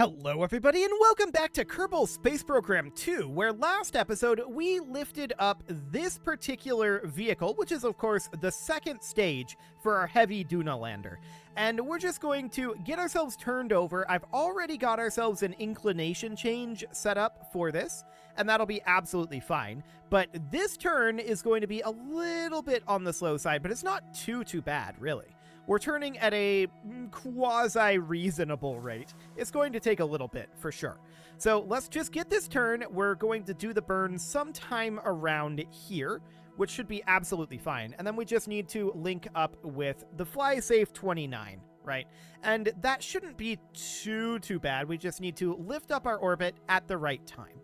Hello everybody and welcome back to Kerbal Space Program 2, where last episode we lifted up this particular vehicle, which is of course the second stage for our heavy Duna lander. And we're just going to get ourselves turned over. I've already got ourselves an inclination change set up for this, and that'll be absolutely fine. But this turn is going to be a little bit on the slow side, but it's not too bad, really. We're turning at a quasi-reasonable rate. It's going to take a little bit, for sure. So let's just get this turn. We're going to do the burn sometime around here, which should be absolutely fine. And then we just need to link up with the FlySafe 29, right? And that shouldn't be too bad. We just need to lift up our orbit at the right time.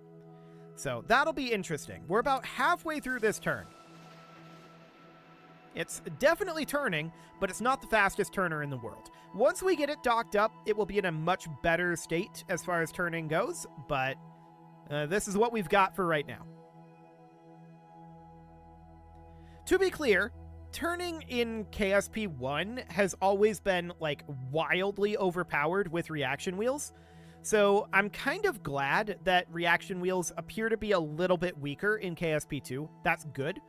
So that'll be interesting. We're about halfway through this turn. It's definitely turning, but it's not the fastest turner in the world. Once we get it docked up, it will be in a much better state as far as turning goes, but this is what we've got for right now. To be clear, turning in KSP-1 has always been, like, wildly overpowered with reaction wheels, so I'm kind of glad that reaction wheels appear to be a little bit weaker in KSP-2. That's good.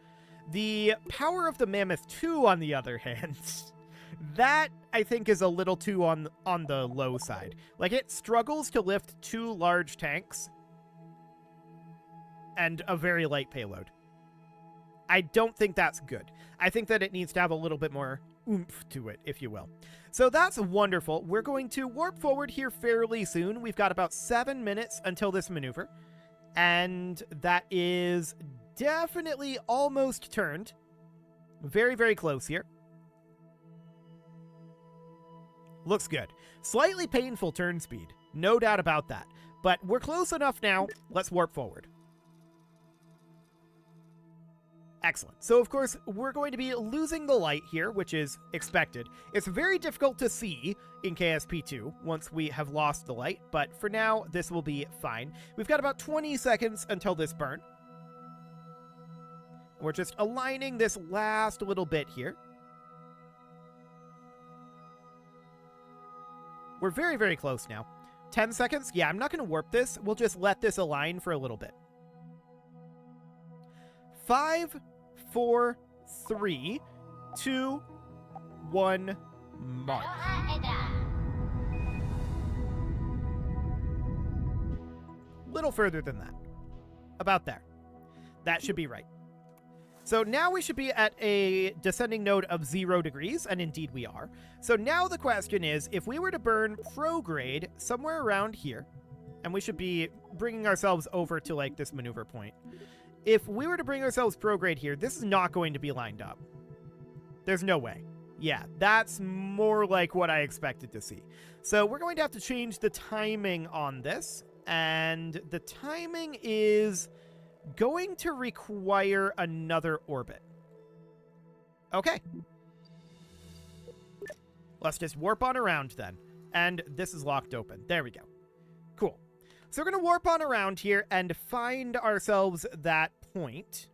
The power of the Mammoth 2, on the other hand, that I think is a little too on the low side. Like, it struggles to lift 2 large tanks and a very light payload. I don't think that's good. I think that it needs to have a little bit more oomph to it, if you will. So that's wonderful. We're going to warp forward here fairly soon. We've got about 7 minutes until this maneuver, and that is definitely almost turned. Very close here. Looks good. Slightly painful turn speed, no doubt about that. But we're close enough now. Let's warp forward. Excellent. So, of course, we're going to be losing the light here, which is expected. It's very difficult to see in KSP-2 once we have lost the light, but for now, this will be fine. We've got about 20 seconds until this burn. We're just aligning this last little bit here. We're very close now. 10 seconds? Yeah, I'm not going to warp this. We'll just let this align for a little bit. 5, 4, 3, 2, 1, mark. Little further than that. About there. That should be right. So now we should be at a descending node of 0 degrees, and indeed we are. So now the question is, if we were to burn prograde somewhere around here, and we should be bringing ourselves over to, like, this maneuver point. If we were to bring ourselves prograde here, this is not going to be lined up. There's no way. Yeah, that's more like what I expected to see. So we're going to have to change the timing on this, and the timing is going to require another orbit. Okay. Let's just warp on around then. And this is locked open. There we go. Cool. So we're going to warp on around here and find ourselves that point.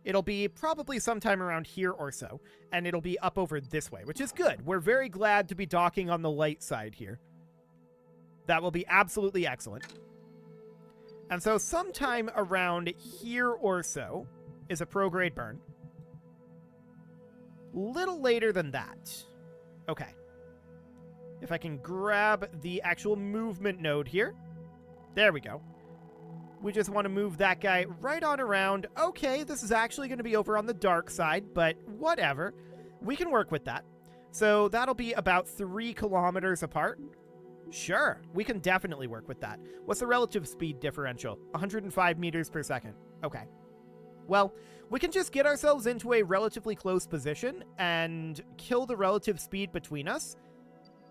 It'll be probably sometime around here or so, and it'll be up over this way, which is good. We're very glad to be docking on the light side here. That will be absolutely excellent. And so sometime around here or so is a prograde burn. Little later than that. Okay. If I can grab the actual movement node here. There we go. We just want to move that guy right on around. Okay, this is actually going to be over on the dark side, but whatever. We can work with that. So that'll be about 3 kilometers apart. Sure, we can definitely work with that. What's the relative speed differential? 105 meters per second. Okay. Well, we can just get ourselves into a relatively close position and kill the relative speed between us,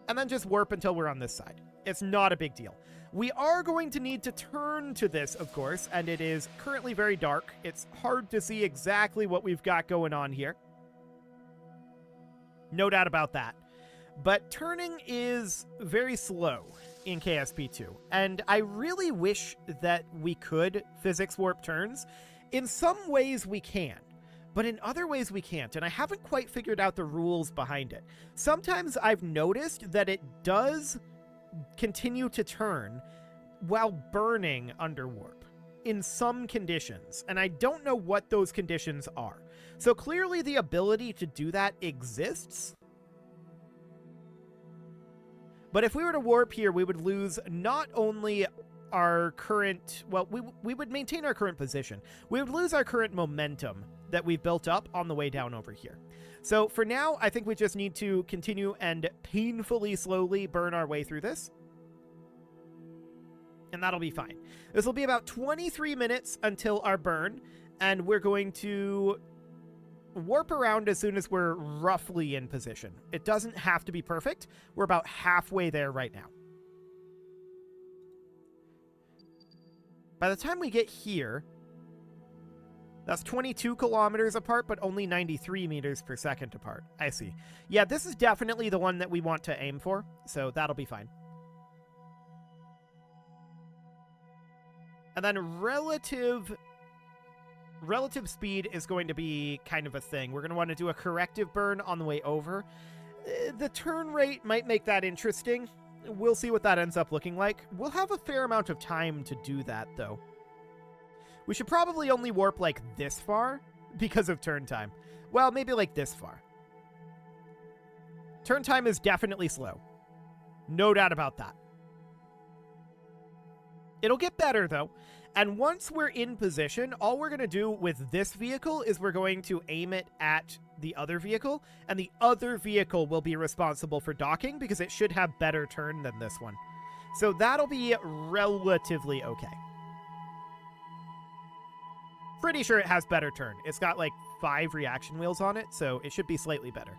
and then just warp until we're on this side. It's not a big deal. We are going to need to turn to this, of course, and it is currently very dark. It's hard to see exactly what we've got going on here. No doubt about that. But turning is very slow in KSP-2, and I really wish that we could physics warp turns. In some ways we can, but in other ways we can't, and I haven't quite figured out the rules behind it. Sometimes I've noticed that it does continue to turn while burning under warp in some conditions, and I don't know what those conditions are. So clearly the ability to do that exists. But if we were to warp here, we would lose not only our current... Well, we would maintain our current position. We would lose our current momentum that we've built up on the way down over here. So for now, I think we just need to continue and painfully slowly burn our way through this. And that'll be fine. This will be about 23 minutes until our burn, and we're going to warp around as soon as we're roughly in position. It doesn't have to be perfect. We're about halfway there right now. By the time we get here, that's 22 kilometers apart, but only 93 meters per second apart. I see. Yeah, this is definitely the one that we want to aim for, so that'll be fine. And then relative speed is going to be kind of a thing. We're going to want to do a corrective burn on the way over. The turn rate might make that interesting. We'll see what that ends up looking like. We'll have a fair amount of time to do that, though. We should probably only warp like this far because of turn time. Well, maybe like this far. Turn time is definitely slow. No doubt about that. It'll get better, though. And once we're in position, all we're going to do with this vehicle is we're going to aim it at the other vehicle, and the other vehicle will be responsible for docking because it should have better turn than this one. So that'll be relatively okay. Pretty sure it has better turn. It's got like 5 reaction wheels on it, so it should be slightly better.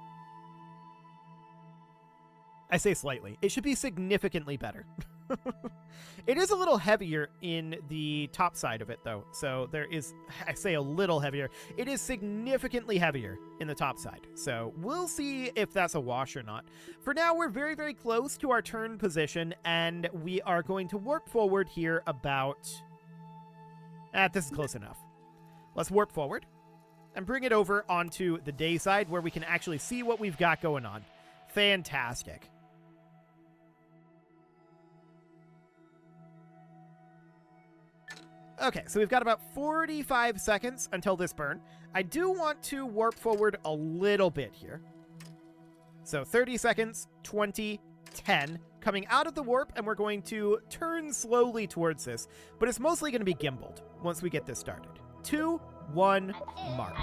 I say slightly. It should be significantly better. It is a little heavier in the top side of it, though. So there is, I say a little heavier. It is significantly heavier in the top side. So we'll see if that's a wash or not. For now, we're very, very close to our turn position, and we are going to warp forward here about... this is close enough. Let's warp forward and bring it over onto the day side where we can actually see what we've got going on. Fantastic. Okay, so we've got about 45 seconds until this burn. I do want to warp forward a little bit here. So 30 seconds, 20, 10, coming out of the warp, and we're going to turn slowly towards this, but it's mostly going to be gimbaled once we get this started. 2, 1, mark.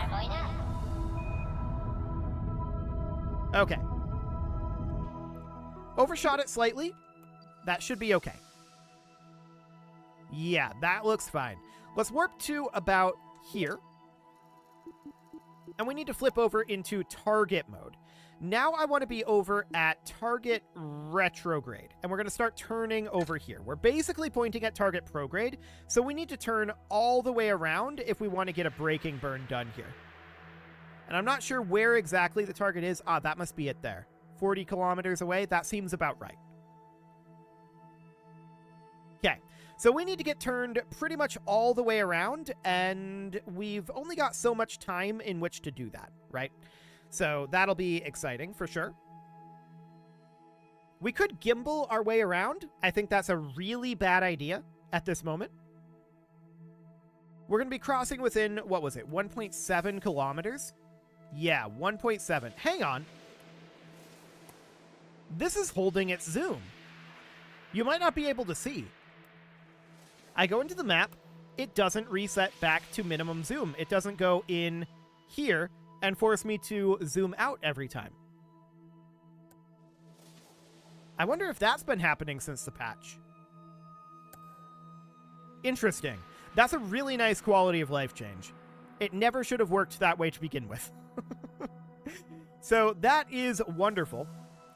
Okay. Overshot it slightly. That should be okay. Yeah, that looks fine. Let's warp to about here. And we need to flip over into target mode. Now I want to be over at target retrograde. And we're going to start turning over here. We're basically pointing at target prograde. So we need to turn all the way around if we want to get a braking burn done here. And I'm not sure where exactly the target is. Ah, that must be it there. 40 kilometers away. That seems about right. Okay. So we need to get turned pretty much all the way around, and we've only got so much time in which to do that, right? So that'll be exciting for sure. We could gimbal our way around. I think that's a really bad idea at this moment. We're going to be crossing within, what was it, 1.7 kilometers? Yeah, 1.7. Hang on. This is holding its zoom. You might not be able to see. I go into the map, it doesn't reset back to minimum zoom. It doesn't go in here and force me to zoom out every time. I wonder if that's been happening since the patch. Interesting. That's a really nice quality of life change. It never should have worked that way to begin with. So that is wonderful.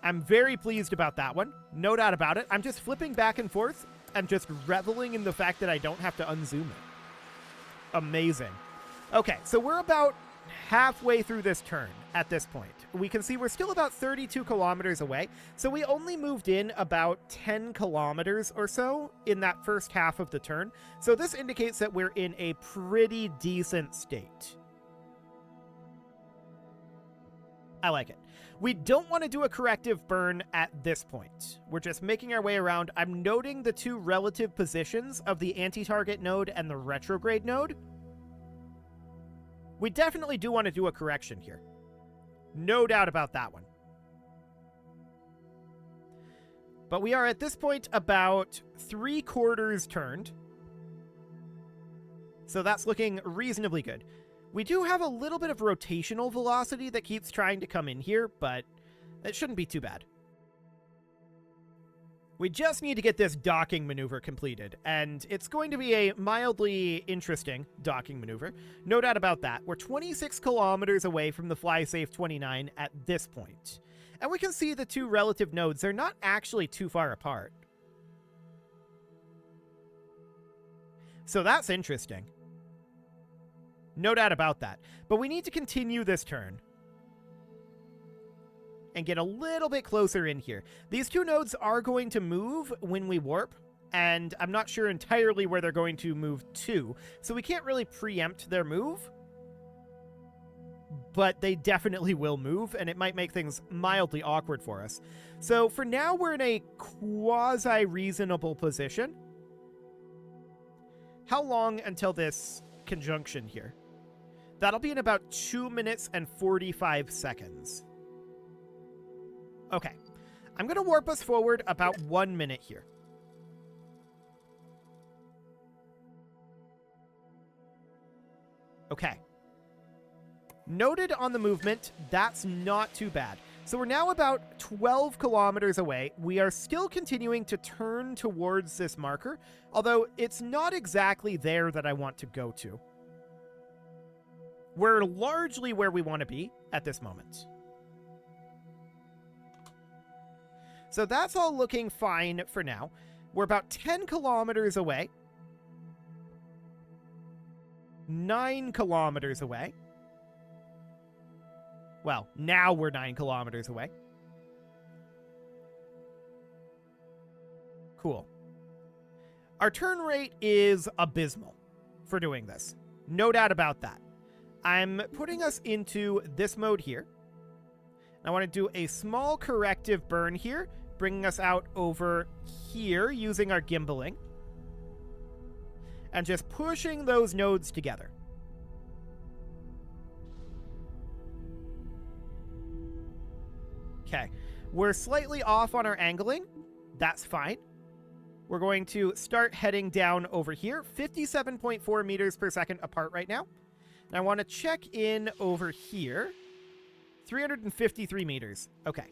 I'm very pleased about that one. No doubt about it. I'm just flipping back and forth and just reveling in the fact that I don't have to unzoom it. Amazing. Okay, so we're about halfway through this turn at this point. We can see we're still about 32 kilometers away, so we only moved in about 10 kilometers or so in that first half of the turn. So this indicates that we're in a pretty decent state. I like it. We don't want to do a corrective burn at this point. We're just making our way around. I'm noting the two relative positions of the anti-target node and the retrograde node. We definitely do want to do a correction here. No doubt about that one. But we are at this point about 3/4 turned. So that's looking reasonably good. We do have a little bit of rotational velocity that keeps trying to come in here, but it shouldn't be too bad. We just need to get this docking maneuver completed, and it's going to be a mildly interesting docking maneuver. No doubt about that. We're 26 kilometers away from the FlySafe 29 at this point. And we can see the two relative nodes. They're not actually too far apart. So that's interesting. No doubt about that. But we need to continue this turn and get a little bit closer in here. These two nodes are going to move when we warp, and I'm not sure entirely where they're going to move to, so we can't really preempt their move. But they definitely will move, and it might make things mildly awkward for us. So for now, we're in a quasi-reasonable position. How long until this conjunction here? That'll be in about 2 minutes and 45 seconds. Okay. I'm going to warp us forward about 1 minute here. Okay. Noted on the movement, that's not too bad. So we're now about 12 kilometers away. We are still continuing to turn towards this marker, although it's not exactly there that I want to go to. We're largely where we want to be at this moment. So that's all looking fine for now. We're about 10 kilometers away. 9 kilometers away. Well, now we're 9 kilometers away. Cool. Our turn rate is abysmal for doing this. No doubt about that. I'm putting us into this mode here. I want to do a small corrective burn here, bringing us out over here using our gimbaling. And just pushing those nodes together. Okay, we're slightly off on our angling. That's fine. We're going to start heading down over here, 57.4 meters per second apart right now. And I want to check in over here, 353 meters. Okay.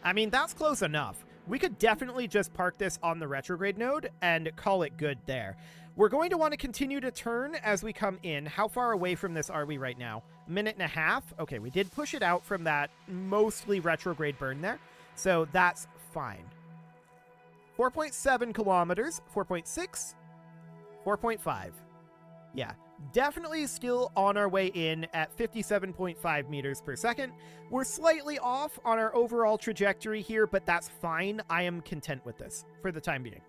I mean, that's close enough. We could definitely just park this on the retrograde node and call it good there. We're going to want to continue to turn as we come in. How far away from this are we right now? A minute and a half? Okay, we did push it out from that mostly retrograde burn there, so that's fine. 4.7 kilometers, 4.6, 4.5. Yeah, definitely still on our way in at 57.5 meters per second. We're slightly off on our overall trajectory here, but that's fine. I am content with this for the time being.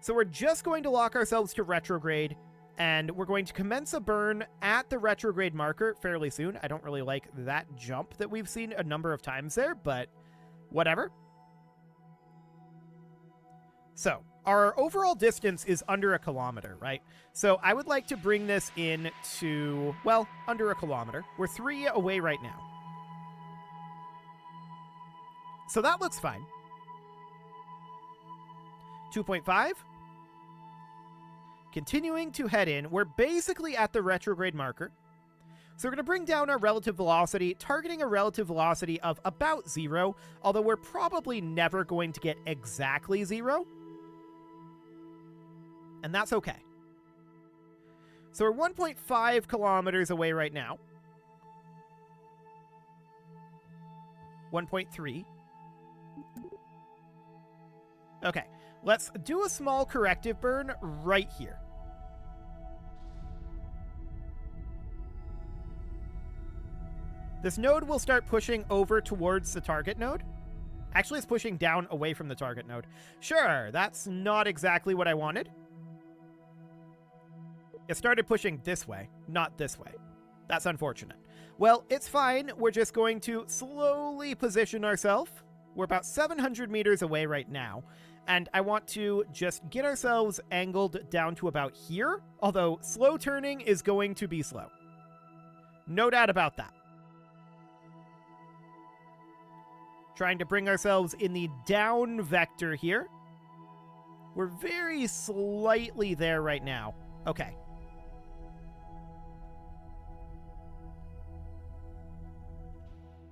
So we're just going to lock ourselves to retrograde, and we're going to commence a burn at the retrograde marker fairly soon. I don't really like that jump that we've seen a number of times there, but whatever. So our overall distance is under a kilometer, right? So I would like to bring this in to, well, under a kilometer. We're 3 away right now. So that looks fine. 2.5. Continuing to head in, we're basically at the retrograde marker. So we're going to bring down our relative velocity, targeting a relative velocity of about 0, although we're probably never going to get exactly 0. And that's okay. So we're 1.5 kilometers away right now. 1.3. Okay, let's do a small corrective burn right here. This node will start pushing over towards the target node. Actually, it's pushing down away from the target node. Sure, that's not exactly what I wanted. It started pushing this way, not this way. That's unfortunate. Well, it's fine. We're just going to slowly position ourselves. We're about 700 meters away right now. And I want to just get ourselves angled down to about here. Although slow turning is going to be slow. No doubt about that. Trying to bring ourselves in the down vector here. We're very slightly there right now. Okay.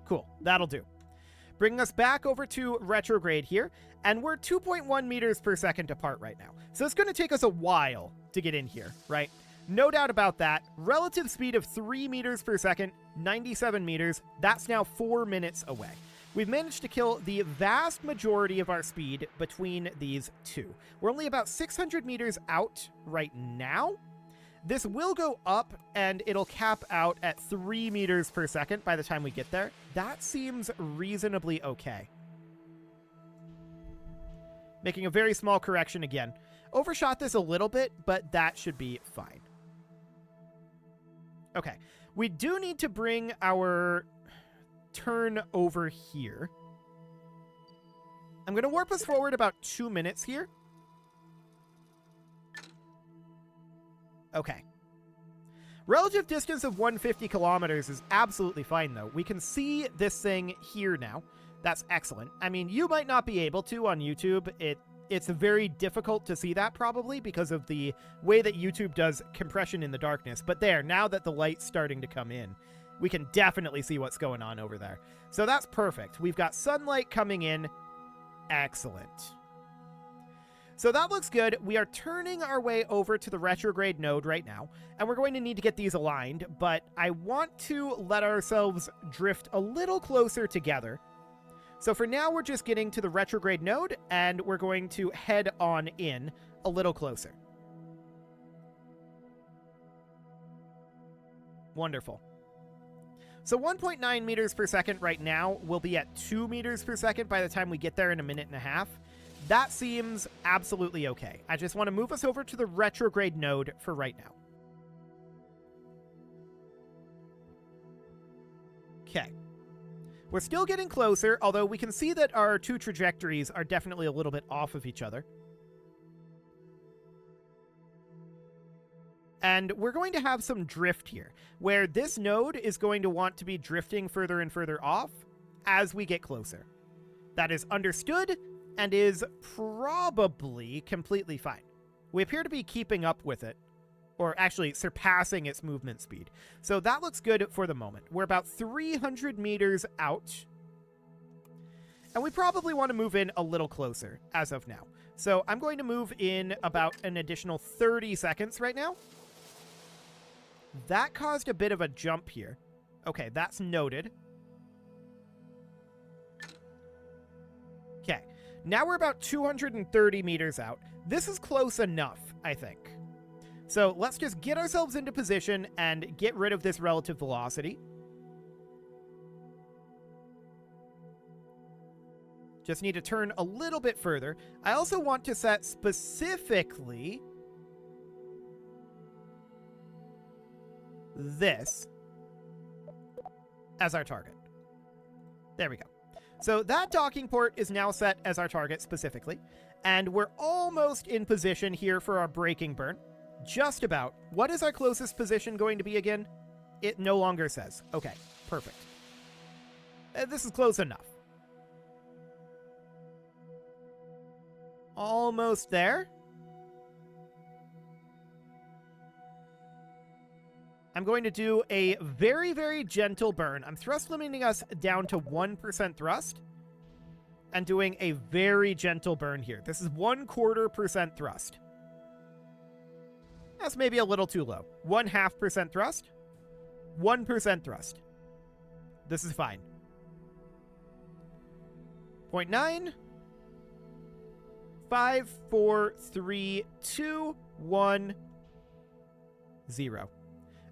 Cool. That'll do. Bringing us back over to retrograde here. And we're 2.1 meters per second apart right now. So it's going to take us a while to get in here, right? No doubt about that. Relative speed of 3 meters per second, 97 meters. That's now 4 minutes away. We've managed to kill the vast majority of our speed between these two. We're only about 600 meters out right now. This will go up, and it'll cap out at 3 meters per second by the time we get there. That seems reasonably okay. Making a very small correction again. Overshot this a little bit, but that should be fine. Okay. We do need to bring our turn over here. I'm going to warp us forward about 2 minutes here. Okay. Relative distance of 150 kilometers is absolutely fine, though. We can see this thing here now. That's excellent. I mean, you might not be able to on YouTube. It's very difficult to see that, probably, because of the way that YouTube does compression in the darkness. But there, now that the light's starting to come in, we can definitely see what's going on over there. So that's perfect. We've got sunlight coming in. Excellent. So that looks good. We are turning our way over to the retrograde node right now, and we're going to need to get these aligned, but I want to let ourselves drift a little closer together. So for now, we're just getting to the retrograde node, and we're going to head on in a little closer. Wonderful. So 1.9 meters per second right now. We'll be at 2 meters per second by the time we get there in a minute and a half. That seems absolutely okay. I just want to move us over to the retrograde node for right now. Okay. We're still getting closer, although we can see that our two trajectories are definitely a little bit off of each other. And we're going to have some drift here, where this node is going to want to be drifting further and further off as we get closer. That is understood and is probably completely fine. We appear to be keeping up with it, or actually surpassing its movement speed. So that looks good for the moment. We're about 300 meters out, and we probably want to move in a little closer as of now. So I'm going to move in about an additional 30 seconds right now. That caused a bit of a jump here. Okay, that's noted. Okay, now we're about 230 meters out. This is close enough, I think. So let's just get ourselves into position and get rid of this relative velocity. Just need to turn a little bit further. I also want to set specifically this as our target. There we go. So that docking port is now set as our target specifically, and we're almost in position here for our braking burn. Just about. What is our closest position going to be again? It no longer says. Okay, perfect. This is close enough. Almost there. I'm going to do a very, very gentle burn. I'm thrust limiting us down to 1% thrust and doing a very gentle burn here. This is 0.25% thrust. That's maybe a little too low. 0.5% thrust. 1% thrust. This is fine. 0.9. 5, 4, 3, 2, 1, 0.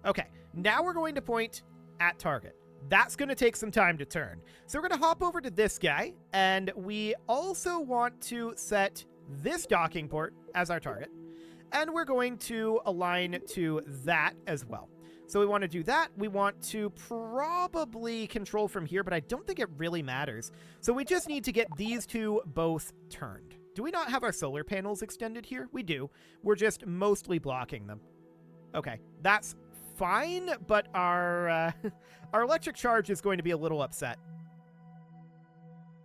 Okay, now we're going to point at target. That's going to take some time to turn. So we're going to hop over to this guy, and we also want to set this docking port as our target, and we're going to align to that as well. So we want to do that. We want to probably control from here, but I don't think it really matters. So we just need to get these two both turned. Do we not have our solar panels extended here? We do. We're just mostly blocking them. Okay, that's fine, but our our electric charge is going to be a little upset.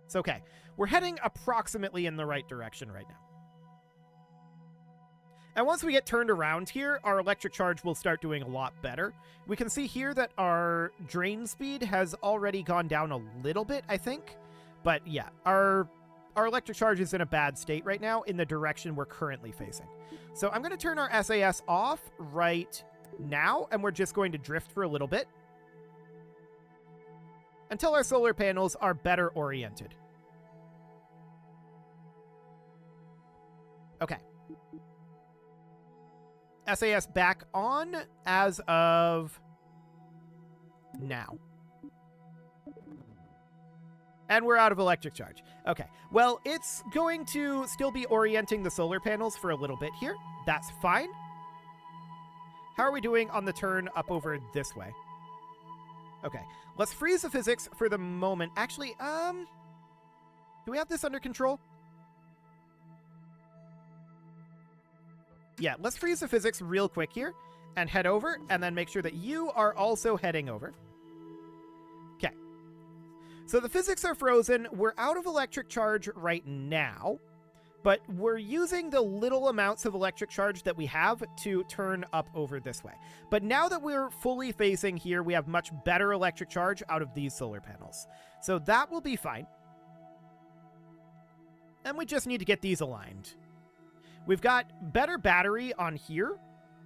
It's okay. We're heading approximately in the right direction right now. And once we get turned around here, our electric charge will start doing a lot better. We can see here that our drain speed has already gone down a little bit, I think. But yeah, our electric charge is in a bad state right now in the direction we're currently facing. So I'm going to turn our SAS off right now, and we're just going to drift for a little bit until our solar panels are better oriented. Okay. SAS back on as of now. And we're out of electric charge. Okay, well, it's going to still be orienting the solar panels for a little bit here. That's fine. How are we doing on the turn up over this way? Okay, let's freeze the physics for the moment. Actually, do we have this under control? Yeah, let's freeze the physics real quick here and head over, and then make sure that you are also heading over. Okay. So the physics are frozen. We're out of electric charge right now, but we're using the little amounts of electric charge that we have to turn up over this way. But now that we're fully facing here, we have much better electric charge out of these solar panels. So that will be fine. And we just need to get these aligned. We've got better battery on here,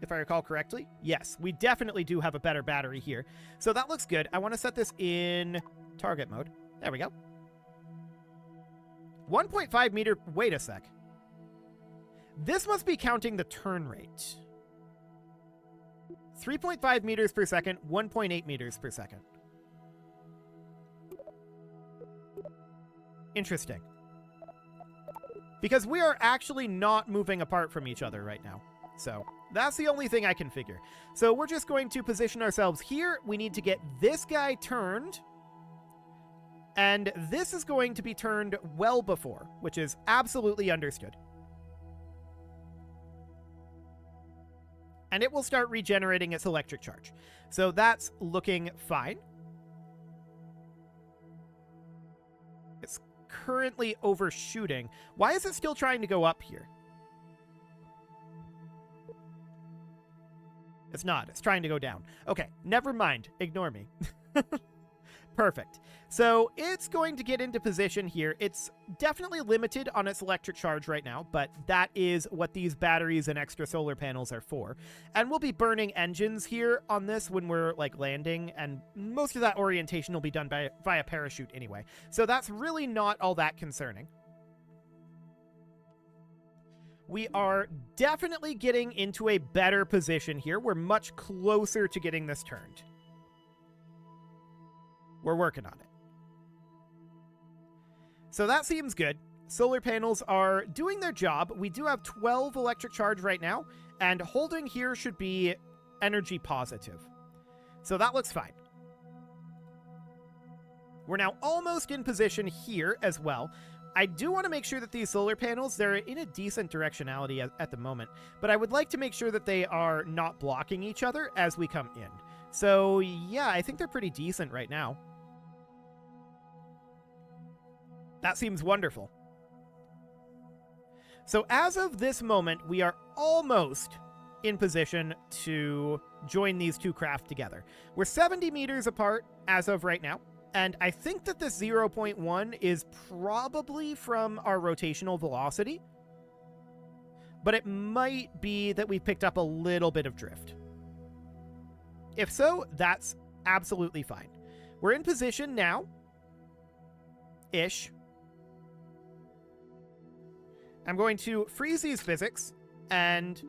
if I recall correctly. Yes, we definitely do have a better battery here. So that looks good. I want to set this in target mode. There we go. 1.5 meter. Wait a sec. This must be counting the turn rate. 3.5 meters per second, 1.8 meters per second. Interesting. Because we are actually not moving apart from each other right now. So that's the only thing I can figure. So we're just going to position ourselves here. We need to get this guy turned. And this is going to be turned well before, which is absolutely understood. And it will start regenerating its electric charge. So that's looking fine. It's currently overshooting. Why is it still trying to go up here? It's not. It's trying to go down. Okay, never mind. Ignore me. Perfect. So it's going to get into position here. It's definitely limited on its electric charge right now, but that is what these batteries and extra solar panels are for. And we'll be burning engines here on this when we're like landing, and most of that orientation will be done via parachute anyway. So that's really not all that concerning. We are definitely getting into a better position here. We're much closer to getting this turned. We're working on it. So that seems good. Solar panels are doing their job. We do have 12 electric charge right now, and holding here should be energy positive. So that looks fine. We're now almost in position here as well. I do want to make sure that these solar panels, they're in a decent directionality at the moment, but I would like to make sure that they are not blocking each other as we come in. So yeah, I think they're pretty decent right now. That seems wonderful. So as of this moment, we are almost in position to join these two craft together. We're 70 meters apart as of right now, and I think that this 0.1 is probably from our rotational velocity, but it might be that we picked up a little bit of drift. If so, that's absolutely fine. We're in position now, ish. I'm going to freeze these physics and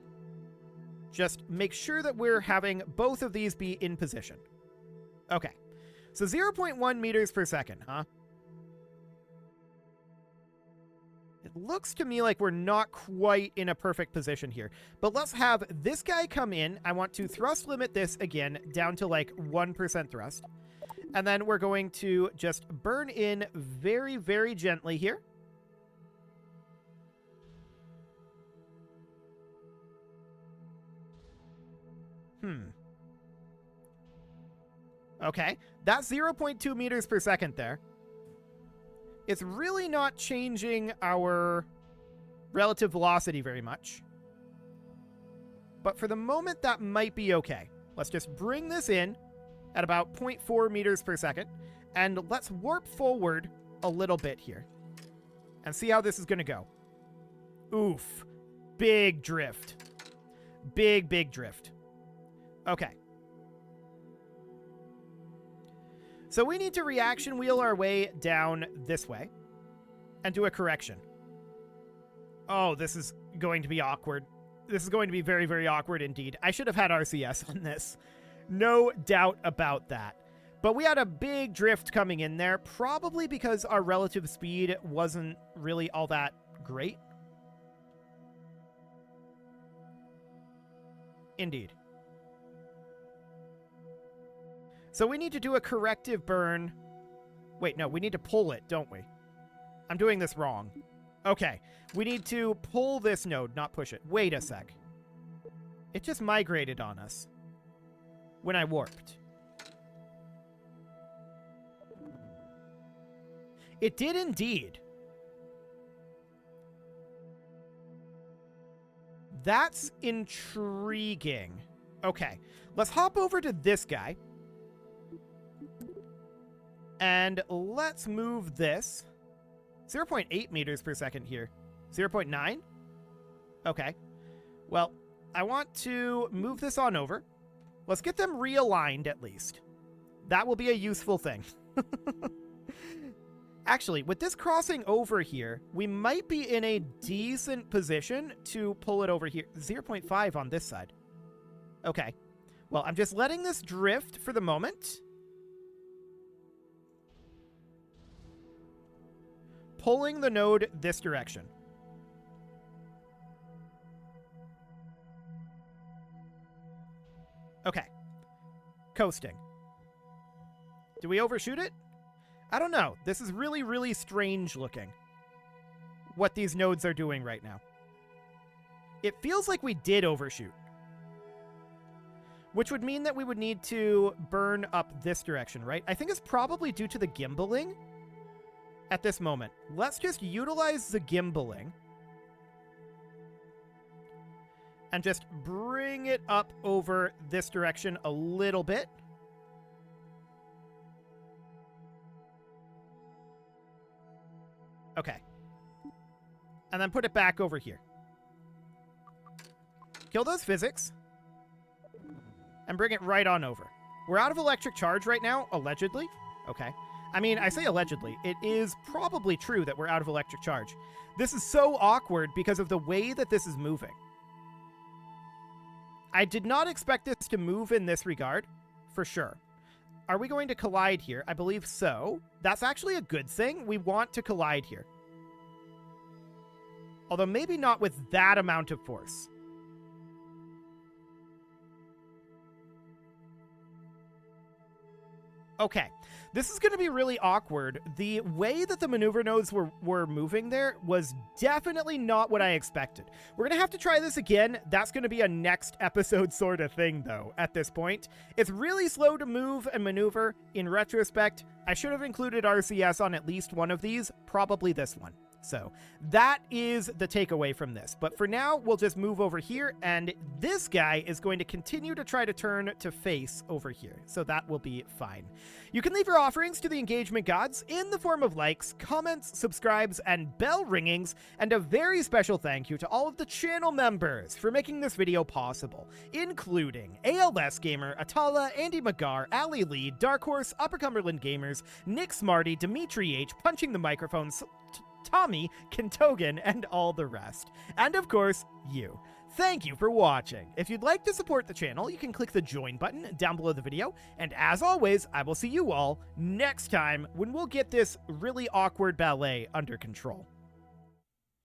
just make sure that we're having both of these be in position. Okay, so 0.1 meters per second, huh? It looks to me like we're not quite in a perfect position here. But let's have this guy come in. I want to thrust limit this again down to like 1% thrust. And then we're going to just burn in very, very gently here. Okay, that's 0.2 meters per second there. It's really not changing our relative velocity very much. But for the moment, that might be okay. Let's just bring this in at about 0.4 meters per second. And let's warp forward a little bit here. And see how this is going to go. Oof. Big drift. Big, big drift. Okay. So we need to reaction wheel our way down this way and do a correction. Oh, this is going to be awkward. This is going to be very, very awkward indeed. I should have had RCS on this. No doubt about that. But we had a big drift coming in there, probably because our relative speed wasn't really all that great. Indeed. So we need to do a corrective burn. Wait, no, we need to pull it, don't we? I'm doing this wrong. Okay, we need to pull this node, not push it. Wait a sec. It just migrated on us when I warped. It did indeed. That's intriguing. Okay, let's hop over to this guy. And let's move this. 0.8 meters per second here. 0.9? Okay. Well, I want to move this on over. Let's get them realigned at least. That will be a useful thing. Actually, with this crossing over here, we might be in a decent position to pull it over here. 0.5 on this side. Okay. Well, I'm just letting this drift for the moment. Pulling the node this direction. Okay. Coasting. Do we overshoot it? I don't know. This is really, really strange looking. What these nodes are doing right now. It feels like we did overshoot. Which would mean that we would need to burn up this direction, right? I think it's probably due to the gimbaling. At this moment, let's just utilize the gimbaling and just bring it up over this direction a little bit. Okay. And then put it back over here. Kill those physics and bring it right on over. We're out of electric charge right now, allegedly. Okay. I mean, I say allegedly. It is probably true that we're out of electric charge. This is so awkward because of the way that this is moving. I did not expect this to move in this regard, for sure. Are we going to collide here? I believe so. That's actually a good thing. We want to collide here. Although maybe not with that amount of force. Okay, this is going to be really awkward. The way that the maneuver nodes were moving there was definitely not what I expected. We're going to have to try this again. That's going to be a next episode sort of thing, though, at this point. It's really slow to move and maneuver. In retrospect, I should have included RCS on at least one of these, probably this one. So that is the takeaway from this. But for now, we'll just move over here, and this guy is going to continue to try to turn to face over here. So that will be fine. You can leave your offerings to the engagement gods in the form of likes, comments, subscribes, and bell ringings. And a very special thank you to all of the channel members for making this video possible, including ALS Gamer, Atala, Andy Magar, Ali Lee, Dark Horse, Upper Cumberland Gamers, Nick Smarty, Dimitri H, Punching the Microphones, Tommy, Kentogan, and all the rest. And of course, you. Thank you for watching. If you'd like to support the channel, you can click the join button down below the video. And as always, I will see you all next time when we'll get this really awkward ballet under control.